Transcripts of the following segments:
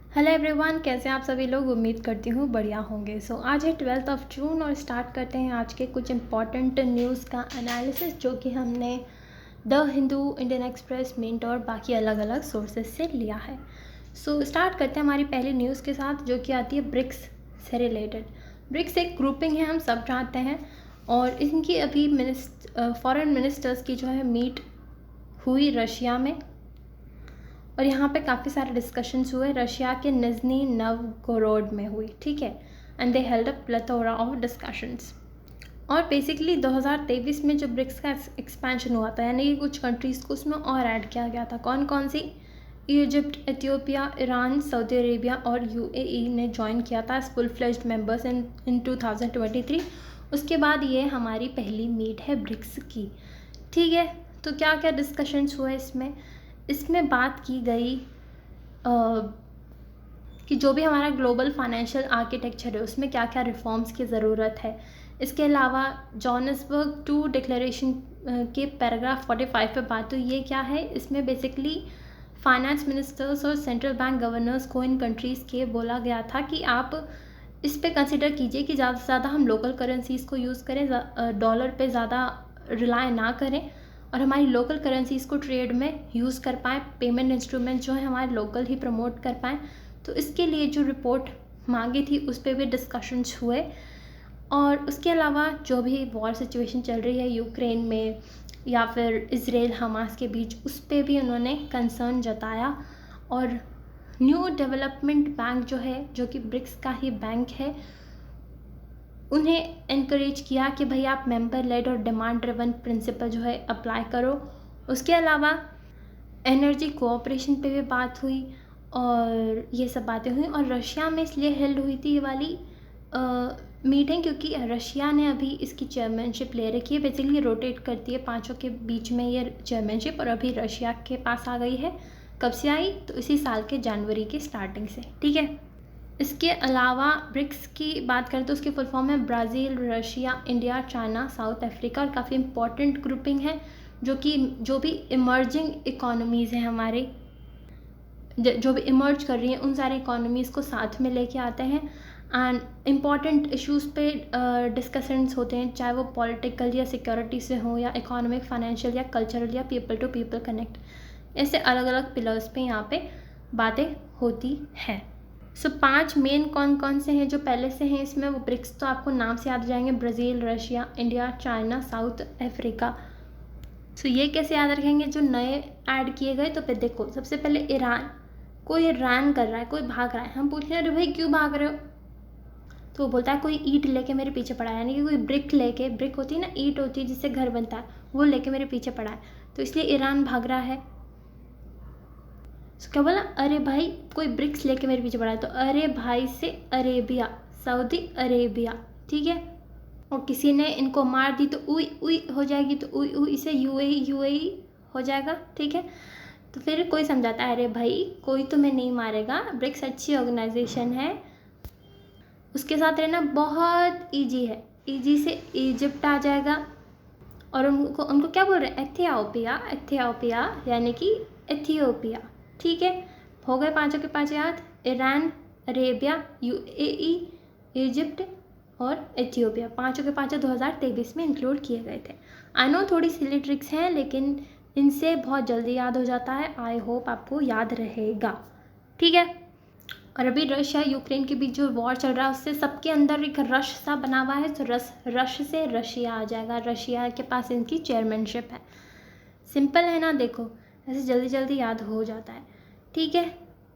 Hello everyone, कैसे हैं आप सभी लोग। उम्मीद करती हूँ बढ़िया होंगे। आज है 12 जून और स्टार्ट करते हैं आज के कुछ इम्पॉर्टेंट न्यूज़ का एनालिसिस जो कि हमने the Hindu, Indian Express, Mint और बाकी अलग अलग सोर्सेज से लिया है। स्टार्ट करते हैं हमारी पहली न्यूज़ के साथ जो कि आती है ब्रिक्स से रिलेटेड। ब्रिक्स एक ग्रुपिंग है, हम सब जानते हैं, और इनकी अभी फॉरेन मिनिस्टर्स की जो है मीट हुई रशिया में, और यहाँ पे काफ़ी सारे डिस्कशंस हुए। रशिया के निज़नी नवगोरोड में हुई, ठीक है, and they held a plethora of discussions. और बेसिकली 2023 में जो ब्रिक्स का एक्सपेंशन हुआ था, यानी कि कुछ कंट्रीज़ को उसमें और ऐड किया गया था। कौन कौन सी? Egypt, Ethiopia, Iran, Saudi Arabia और यूएई ने ज्वाइन किया था as full fledged members in 2023। उसके बाद ये हमारी पहली मीट है ब्रिक्स की, ठीक है। तो क्या क्या डिस्कशंस हुए इसमें बात की गई कि जो भी हमारा ग्लोबल फाइनेंशियल आर्किटेक्चर है उसमें क्या क्या रिफॉर्म्स की ज़रूरत है। इसके अलावा जॉनसबर्ग 2 डिक्लेरेशन के पैराग्राफ 45 पे बात हुई। ये क्या है? इसमें बेसिकली फाइनेंस मिनिस्टर्स और सेंट्रल बैंक गवर्नर्स को इन कंट्रीज़ के बोला गया था कि आप इस पे कंसिडर कीजिए कि ज़्यादा से ज़्यादा हम लोकल करेंसीज़ को यूज़ करें, डॉलर पे ज़्यादा रिलाय ना करें, और हमारी लोकल करेंसीज़ को ट्रेड में यूज़ कर पाएँ, पेमेंट इंस्ट्रूमेंट जो है हमारे लोकल ही प्रमोट कर पाएँ। तो इसके लिए जो रिपोर्ट मांगी थी उस पर भी डिस्कशंस हुए। और उसके अलावा जो भी वॉर सिचुएशन चल रही है यूक्रेन में या फिर इज़राइल हमास के बीच, उस पर भी उन्होंने कंसर्न जताया। और न्यू डेवलपमेंट बैंक जो है, जो कि ब्रिक्स का ही बैंक है, उन्हें इनकरेज किया कि भाई आप मेंबर लेड और डिमांड ड्रिवन प्रिंसिपल जो है अप्लाई करो। उसके अलावा एनर्जी कोऑपरेशन पे भी बात हुई और ये सब बातें हुई। और रशिया में इसलिए हेल्ड हुई थी ये वाली मीटिंग क्योंकि रशिया ने अभी इसकी चेयरमैनशिप ले रखी है। बेसिकली रोटेट करती है पांचों के बीच में ये चेयरमैनशिप, और अभी रशिया के पास आ गई है। कब से आई? तो इसी साल के जनवरी के स्टार्टिंग से, ठीक है। इसके अलावा ब्रिक्स की बात करें तो उसकी फुल फॉर्म है Brazil, Russia, India, China, south Africa, और काफ़ी इंपॉर्टेंट ग्रुपिंग है जो भी इमर्जिंग इकोनॉमीज़ हैं हमारे, जो भी इमर्ज कर रही हैं, उन सारे इकोनॉमीज़ को साथ में लेके आते हैं। एंड इम्पॉर्टेंट इश्यूज़ पे डिस्कशंस होते हैं, चाहे वो पॉलिटिकल या सिक्योरिटी से हो, या इकोनॉमिक, फाइनेंशियल, या कल्चरल, या पीपल टू पीपल कनेक्ट, ऐसे अलग अलग पिलर्स पे यहाँ पे बातें होती हैं। 5 मेन कौन कौन से हैं जो पहले से हैं इसमें? वो ब्रिक्स तो आपको नाम से याद जाएंगे, Brazil, Russia, India, China, south Africa. ये कैसे याद रखेंगे? जो नए ऐड किए गए, तो फिर देखो, सबसे पहले ईरान। कोई रन कर रहा है, कोई भाग रहा है, हम पूछ रहे हैं अरे भाई क्यों भाग रहे हो? तो वो बोलता है कोई ईंट लेके मेरे पीछे पड़ा है, यानी कि कोई ब्रिक होती है ना, ईंट होती है जिससे घर बनता है, वो लेके मेरे पीछे पड़ा है, तो इसलिए ईरान भाग रहा है। क्या बोला? अरे भाई कोई ब्रिक्स लेके मेरे पीछे पड़ा है, तो अरे भाई से अरेबिया, सऊदी अरेबिया, ठीक है। और किसी ने इनको मार दी तो उई उई हो जाएगी, तो उई उई से यूएई हो जाएगा, ठीक है। तो फिर कोई समझाता है अरे भाई कोई तुम्हें नहीं मारेगा, ब्रिक्स अच्छी ऑर्गेनाइजेशन है, उसके साथ रहना बहुत ईजी है। ईजी से इजिप्ट आ जाएगा, और उनको क्या बोल रहे हैं? एथियोपिया यानी कि एथियोपिया, ठीक है। हो गए पांचों के पांच याद। ईरान, अरेबिया, यूएई, इजिप्ट और एथियोपिया, पांचों के पांचों 2023 में इंक्लूड किए गए थे। आई नो थोड़ी सिली ट्रिक्स हैं, लेकिन इनसे बहुत जल्दी याद हो जाता है। आई होप आपको याद रहेगा, ठीक है। और अभी रशिया यूक्रेन के बीच जो वॉर चल रहा है उससे सबके अंदर एक रश सा बना हुआ है, तो रश से रशिया आ जाएगा। रशिया के पास इनकी चेयरमैनशिप है। सिंपल है ना? देखो ऐसे जल्दी जल्दी याद हो जाता है, ठीक है।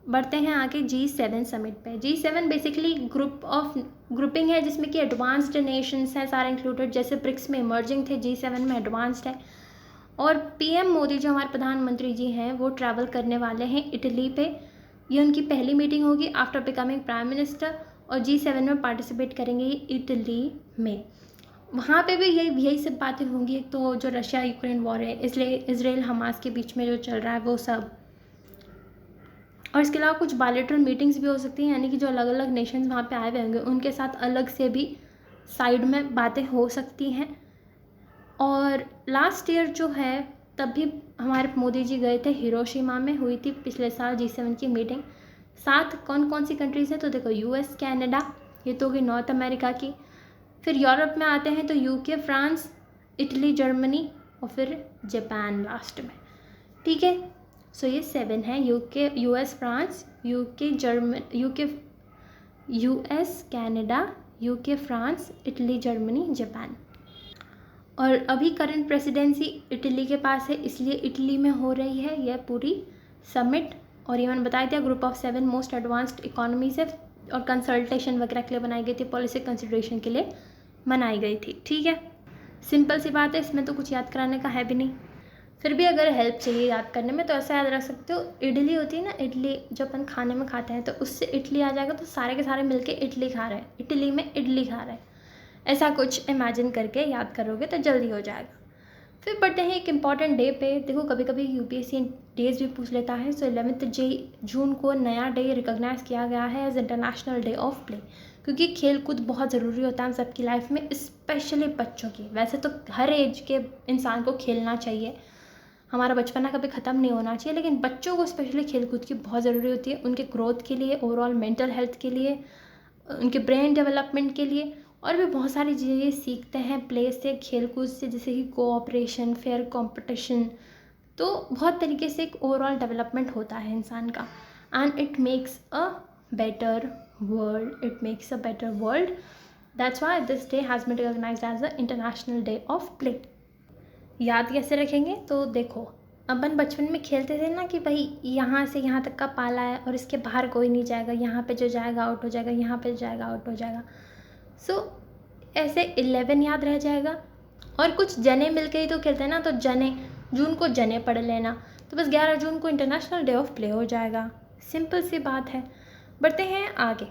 बढ़ते हैं आगे G7 समिट पे। G7 बेसिकली ग्रुपिंग है जिसमें कि एडवांस्ड नेशंस हैं सारे इंक्लूडेड, जैसे ब्रिक्स में इमर्जिंग थे, G7 में एडवांस्ड है। और पीएम मोदी जो हमारे प्रधानमंत्री जी हैं वो ट्रैवल करने वाले हैं इटली पे। ये उनकी पहली मीटिंग होगी आफ्टर बिकमिंग प्राइम मिनिस्टर, और G7 में पार्टिसिपेट करेंगे इटली में। वहाँ पे भी यही सब बातें होंगी। एक तो जो रशिया यूक्रेन वॉर है, इसलिए इजराइल हमास के बीच में जो चल रहा है वो सब, और इसके अलावा कुछ बायलैटरल मीटिंग्स भी हो सकती हैं, यानी कि जो अलग अलग नेशंस वहाँ पे आए हुए होंगे उनके साथ अलग से भी साइड में बातें हो सकती हैं। और लास्ट ईयर जो है तब भी हमारे मोदी जी गए थे, हिरोशिमा में हुई थी पिछले साल G7 की मीटिंग। सात कौन कौन सी कंट्रीज़ हैं, तो देखो यूएस, कनाडा, ये तो होगी नॉर्थ अमेरिका की। फिर यूरोप में आते हैं तो यूके, फ्रांस, इटली, जर्मनी और फिर जापान लास्ट में। ठीक है, सो ये 7 है, UK, US, France, US, Canada, UK, France, Italy, Germany, Japan. और अभी करंट प्रेसिडेंसी इटली के पास है, इसलिए इटली में हो रही है यह पूरी समिट। और ये मैंने बताया था group of 7 most advanced economies है और कंसल्टेशन वगैरह के लिए बनाई गई थी, पॉलिसी कंसिडरेशन के लिए बनाई गई थी। ठीक है, सिंपल सी बात है, इसमें तो कुछ याद कराने का है भी नहीं। फिर भी अगर हेल्प चाहिए याद करने में तो ऐसा याद रख सकते हो, इडली होती है ना, इडली जो अपन खाने में खाते हैं, तो उससे इडली आ जाएगा, तो सारे के सारे मिलके इडली खा रहे हैं, इटली में इडली खा रहे हैं, ऐसा कुछ इमेजिन करके याद करोगे तो जल्दी हो जाएगा। फिर बढ़ते हैं एक इम्पॉर्टेंट डे पे। देखो कभी कभी यूपीएससी डेज भी पूछ लेता है। सो 11 जून को नया डे रिकॉग्नाइज़ किया गया है as international day of play, क्योंकि खेल कूद बहुत ज़रूरी होता है हम सबकी लाइफ में, स्पेशली बच्चों की। वैसे तो हर एज के इंसान को खेलना चाहिए, हमारा बचपना कभी ख़त्म नहीं होना चाहिए, लेकिन बच्चों को स्पेशली खेल कूद की बहुत ज़रूरी होती है, उनके ग्रोथ के लिए, ओवरऑल मेंटल हेल्थ के लिए, उनके ब्रेन डेवलपमेंट के लिए, और भी बहुत सारी चीज़ें सीखते हैं प्ले से, खेल कूद से, जैसे कि कोऑपरेशन, फेयर कंपटीशन। तो बहुत तरीके से एक ओवरऑल डेवलपमेंट होता है इंसान का, and it makes a better world. That's why this day has been recognized as the international day of play. याद कैसे रखेंगे, तो देखो अपन बचपन में खेलते थे ना कि भाई यहाँ से यहाँ तक का पाला है और इसके बाहर कोई नहीं जाएगा, यहाँ पे जो जाएगा आउट हो जाएगा, यहाँ पे जाएगा आउट हो जाएगा। सो ऐसे 11 याद रह जाएगा। और कुछ जने मिलके ही तो खेलते हैं ना, तो जून को जने पढ़ लेना, तो बस 11 जून को इंटरनेशनल डे ऑफ प्ले हो जाएगा। सिंपल सी बात है। बढ़ते हैं आगे।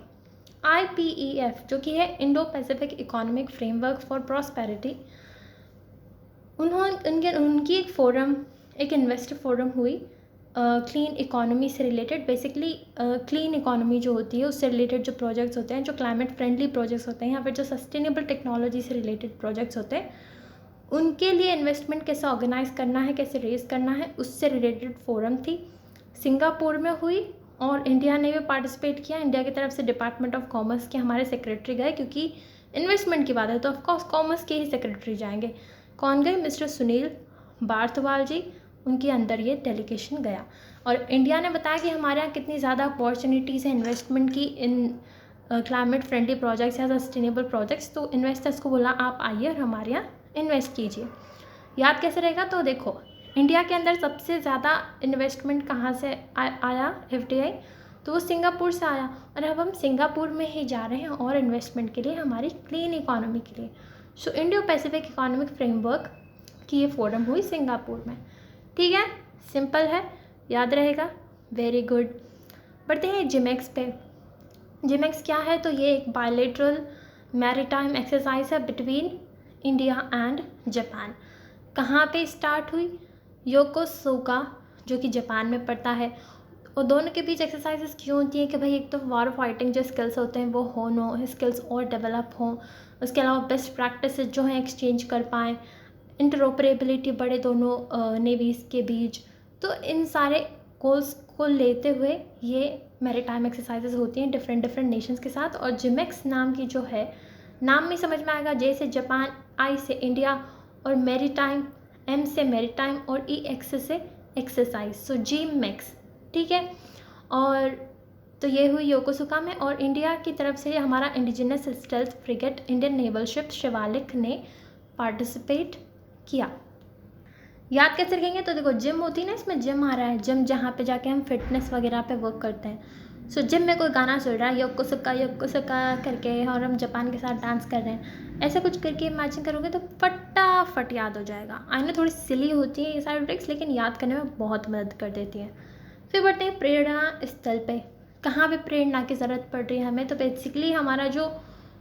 IPEF जो कि है Indo Pacific economic framework for prosperity, उनकी एक इन्वेस्टर फोरम हुई क्लीन इकोनॉमी से रिलेटेड। बेसिकली क्लीन इकोनॉमी जो होती है उससे रिलेटेड जो प्रोजेक्ट्स होते हैं, जो क्लाइमेट फ्रेंडली प्रोजेक्ट्स होते हैं या फिर जो सस्टेनेबल टेक्नोलॉजी से रिलेटेड प्रोजेक्ट्स होते हैं, उनके लिए इन्वेस्टमेंट कैसे ऑर्गेनाइज करना है, कैसे रेज करना है, उससे रिलेटेड फोरम थी, सिंगापुर में हुई। और इंडिया ने भी पार्टिसिपेट किया। इंडिया की तरफ से डिपार्टमेंट ऑफ कॉमर्स के हमारे सेक्रेटरी गए, क्योंकि इन्वेस्टमेंट की बात है तो ऑफकोर्स कॉमर्स के ही सेक्रेटरी जाएंगे। कौन गए? मिस्टर सुनील बार्थवाल जी, उनके अंदर ये डेलीगेशन गया। और इंडिया ने बताया कि हमारे यहाँ कितनी ज़्यादा अपॉर्चुनिटीज़ हैं इन्वेस्टमेंट की इन क्लाइमेट फ्रेंडली प्रोजेक्ट्स या सस्टेनेबल प्रोजेक्ट्स। तो इन्वेस्टर्स को बोला आप आइए और हमारे यहाँ इन्वेस्ट कीजिए। याद कैसे रहेगा, तो देखो इंडिया के अंदर सबसे ज़्यादा इन्वेस्टमेंट कहाँ से आया FDI, तो वो सिंगापुर से आया। और अब हम सिंगापुर में ही जा रहे हैं और इन्वेस्टमेंट के लिए, हमारी क्लीन इकोनॉमी के लिए। सो इंडो पैसिफिक इकोनॉमिक फ्रेमवर्क की ये फोरम हुई सिंगापुर में। ठीक है, सिंपल है, याद रहेगा, वेरी गुड। बढ़ते हैं जिमेक्स पे। जिमेक्स क्या है, तो ये एक बायलैटरल मैरीटाइम एक्सरसाइज है बिटवीन इंडिया एंड जापान। कहाँ पे स्टार्ट हुई? योकोसुका, जो कि जापान में पड़ता है। और दोनों के बीच एक्सरसाइजेस क्यों होती हैं कि भाई एक तो वॉर फाइटिंग जो स्किल्स होते हैं वो हो स्किल्स और डेवलप हों, उसके अलावा बेस्ट प्रैक्टिसेस जो हैं एक्सचेंज कर पाएँ, इंटरऑपरेबिलिटी बढ़े दोनों नेवीज़ के बीच। तो इन सारे गोल्स को लेते हुए ये मैरीटाइम एक्सरसाइजेस होती हैं डिफरेंट नेशंस के साथ। और जिमेक्स नाम की जो है, नाम में समझ में आएगा, जे से जापान, आई से इंडिया और मैरीटाइम, M से मैरीटाइम और EX से एक्सरसाइज, सो जिमेक्स। ठीक है, और तो ये हुई योकोसुका में। और इंडिया की तरफ से हमारा indigenous stealth frigate Indian naval ship Shivalik ने पार्टिसिपेट किया। याद कैसे रखेंगे, तो देखो जिम होती है ना, इसमें जिम आ रहा है, जिम जहाँ पे जाके हम फिटनेस वगैरह पे वर्क करते हैं। सो जिम में कोई गाना सुन रहा है योकोसुका करके, और हम जापान के साथ डांस कर रहे हैं, ऐसा कुछ करके इमेजिन करोगे तो फटाफट याद हो जाएगा। आई नो थोड़ी सिली होती है ये सारी ट्रिक्स, लेकिन याद करने में बहुत मदद कर देती है। फिर बढ़ते हैं प्रेरणा स्थल पे। कहाँ पे प्रेरणा की ज़रूरत पड़ रही है हमें, तो बेसिकली हमारा जो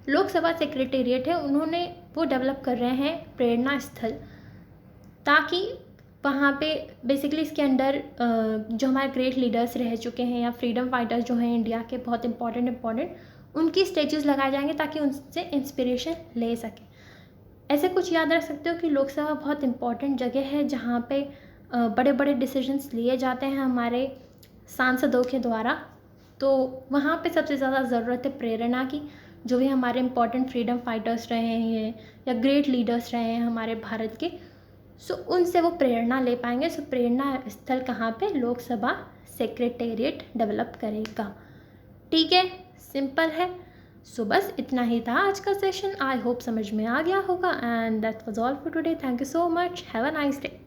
लोकसभा सेक्रेटेरिएट है उन्होंने वो डेवलप कर रहे हैं प्रेरणा स्थल, ताकि वहाँ पे बेसिकली इसके अंदर जो हमारे ग्रेट लीडर्स रह चुके हैं या फ्रीडम फाइटर्स जो हैं इंडिया के बहुत इंपॉर्टेंट, उनकी स्टेचूज़ लगाए जाएंगे ताकि उनसे इंस्पिरेशन ले सकें। ऐसे कुछ याद रख सकते हो कि लोकसभा बहुत इंपॉर्टेंट जगह है जहाँ पे बड़े बड़े डिसीजंस लिए जाते हैं हमारे सांसदों के द्वारा। तो वहाँ पे सबसे ज़्यादा ज़रूरत है प्रेरणा की। जो भी हमारे इम्पोर्टेंट फ्रीडम फाइटर्स रहे हैं या ग्रेट लीडर्स रहे हैं हमारे भारत के, सो उनसे वो प्रेरणा ले पाएंगे। सो प्रेरणा स्थल कहाँ पे? लोकसभा सेक्रेटेरिएट डेवलप करेगा। ठीक है, सिंपल है। सो बस इतना ही था आज का सेशन। आई होप समझ में आ गया होगा। And that was all for today. Thank you so much. Have a nice day.